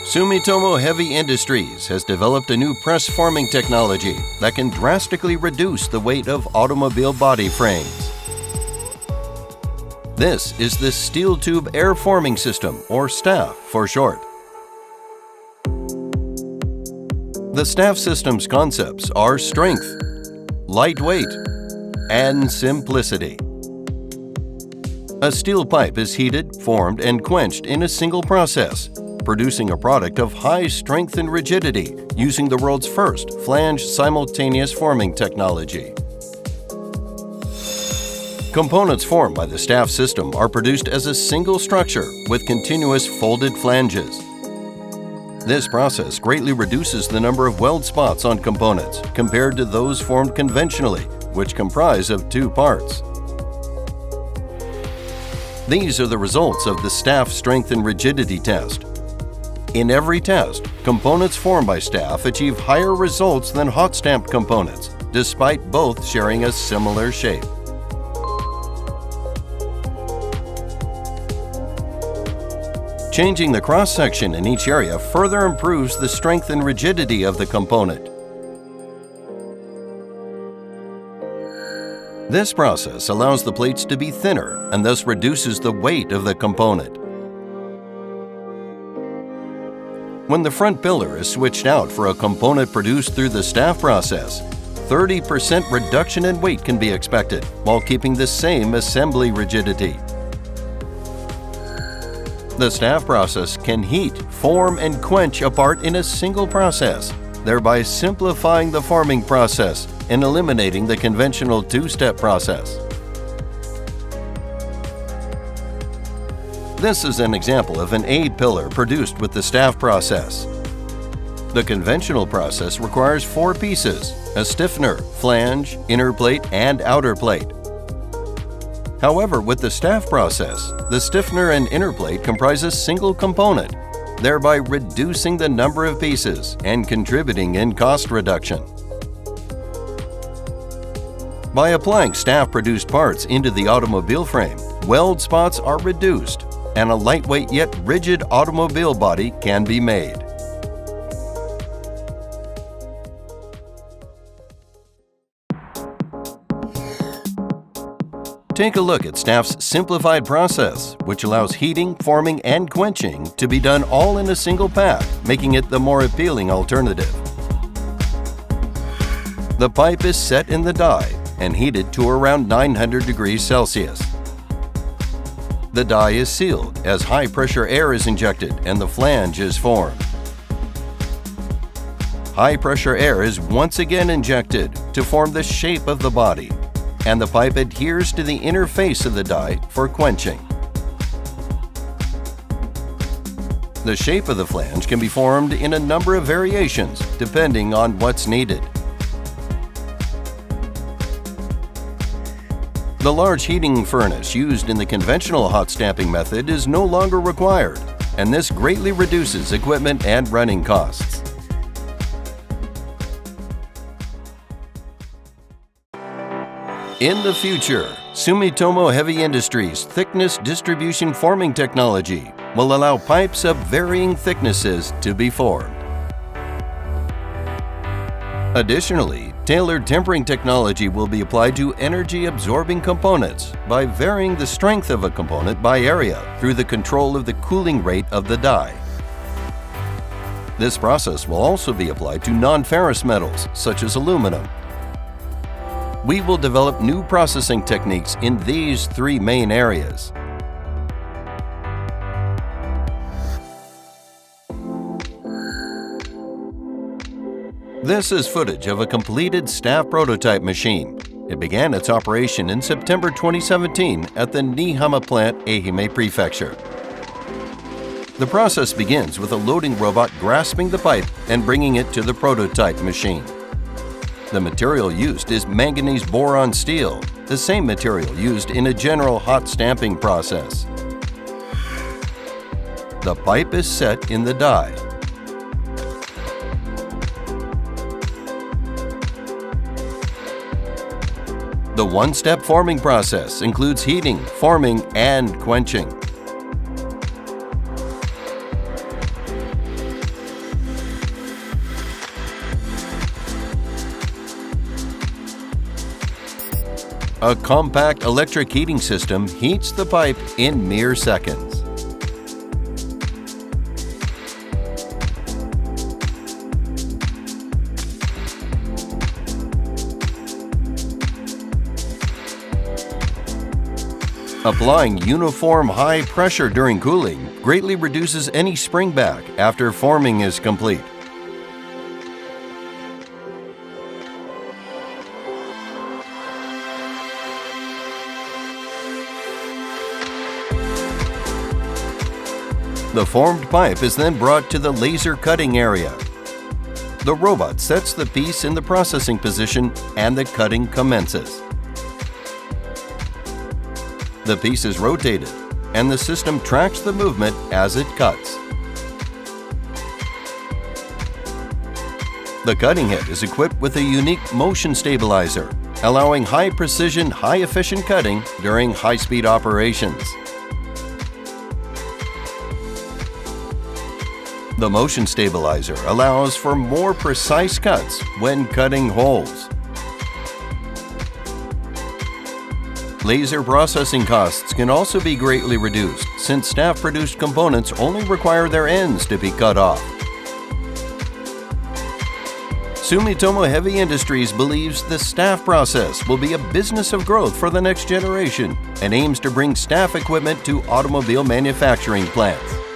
Sumitomo Heavy Industries has developed a new press forming technology that can drastically reduce the weight of automobile body frames. This is the Steel Tube Air Forming System, or STAF for short. The STAF system's concepts are strength, lightweight, and simplicity. A steel pipe is heated, formed, and quenched in a single process, producing a product of high strength and rigidity using the world's first flange simultaneous forming technology. Components formed by the STAF system are produced as a single structure with continuous folded flanges. This process greatly reduces the number of weld spots on components compared to those formed conventionally, which comprise of two parts. These are the results of the STAF strength and rigidity test. In every test, components formed by STAF achieve higher results than hot stamped components, despite both sharing a similar shape. Changing the cross-section in each area further improves the strength and rigidity of the component. This process allows the plates to be thinner and thus reduces the weight of the component. When the front pillar is switched out for a component produced through the STAF process, 30% reduction in weight can be expected while keeping the same assembly rigidity. The STAF process can heat, form, and quench a part in a single process, thereby simplifying the forming process and eliminating the conventional two-step process. This is an example of an A pillar produced with the STAF process. The conventional process requires 4 pieces: a stiffener, flange, inner plate, and outer plate. However, with the STAF process, the stiffener and inner plate comprise a single component, thereby reducing the number of pieces and contributing in cost reduction. By applying STAF-produced parts into the automobile frame, weld spots are reduced, and a lightweight yet rigid automobile body can be made. Take a look at STAF's simplified process, which allows heating, forming, and quenching to be done all in a single path, making it the more appealing alternative. The pipe is set in the die and heated to around 900 degrees Celsius. The die is sealed as high-pressure air is injected and the flange is formed. High-pressure air is once again injected to form the shape of the body, and the pipe adheres to the inner face of the die for quenching. The shape of the flange can be formed in a number of variations depending on what's needed. The large heating furnace used in the conventional hot stamping method is no longer required, and this greatly reduces equipment and running costs. In the future, Sumitomo Heavy Industries' thickness distribution forming technology will allow pipes of varying thicknesses to be formed. Additionally, tailored tempering technology will be applied to energy-absorbing components by varying the strength of a component by area through the control of the cooling rate of the die. This process will also be applied to non-ferrous metals, such as aluminum. We will develop new processing techniques in these 3 main areas. This is footage of a completed STAF prototype machine. It began its operation in September 2017 at the Niihama plant, Ehime Prefecture. The process begins with a loading robot grasping the pipe and bringing it to the prototype machine. The material used is manganese boron steel, the same material used in a general hot stamping process. The pipe is set in the die. The one-step forming process includes heating, forming, and quenching. A compact electric heating system heats the pipe in mere seconds. Applying uniform high pressure during cooling greatly reduces any springback after forming is complete. The formed pipe is then brought to the laser cutting area. The robot sets the piece in the processing position and the cutting commences. The piece is rotated, and the system tracks the movement as it cuts. The cutting head is equipped with a unique motion stabilizer, allowing high-precision, high-efficient cutting during high-speed operations. The motion stabilizer allows for more precise cuts when cutting holes. Laser processing costs can also be greatly reduced since STAF-produced components only require their ends to be cut off. Sumitomo Heavy Industries believes the STAF process will be a business of growth for the next generation and aims to bring STAF equipment to automobile manufacturing plants.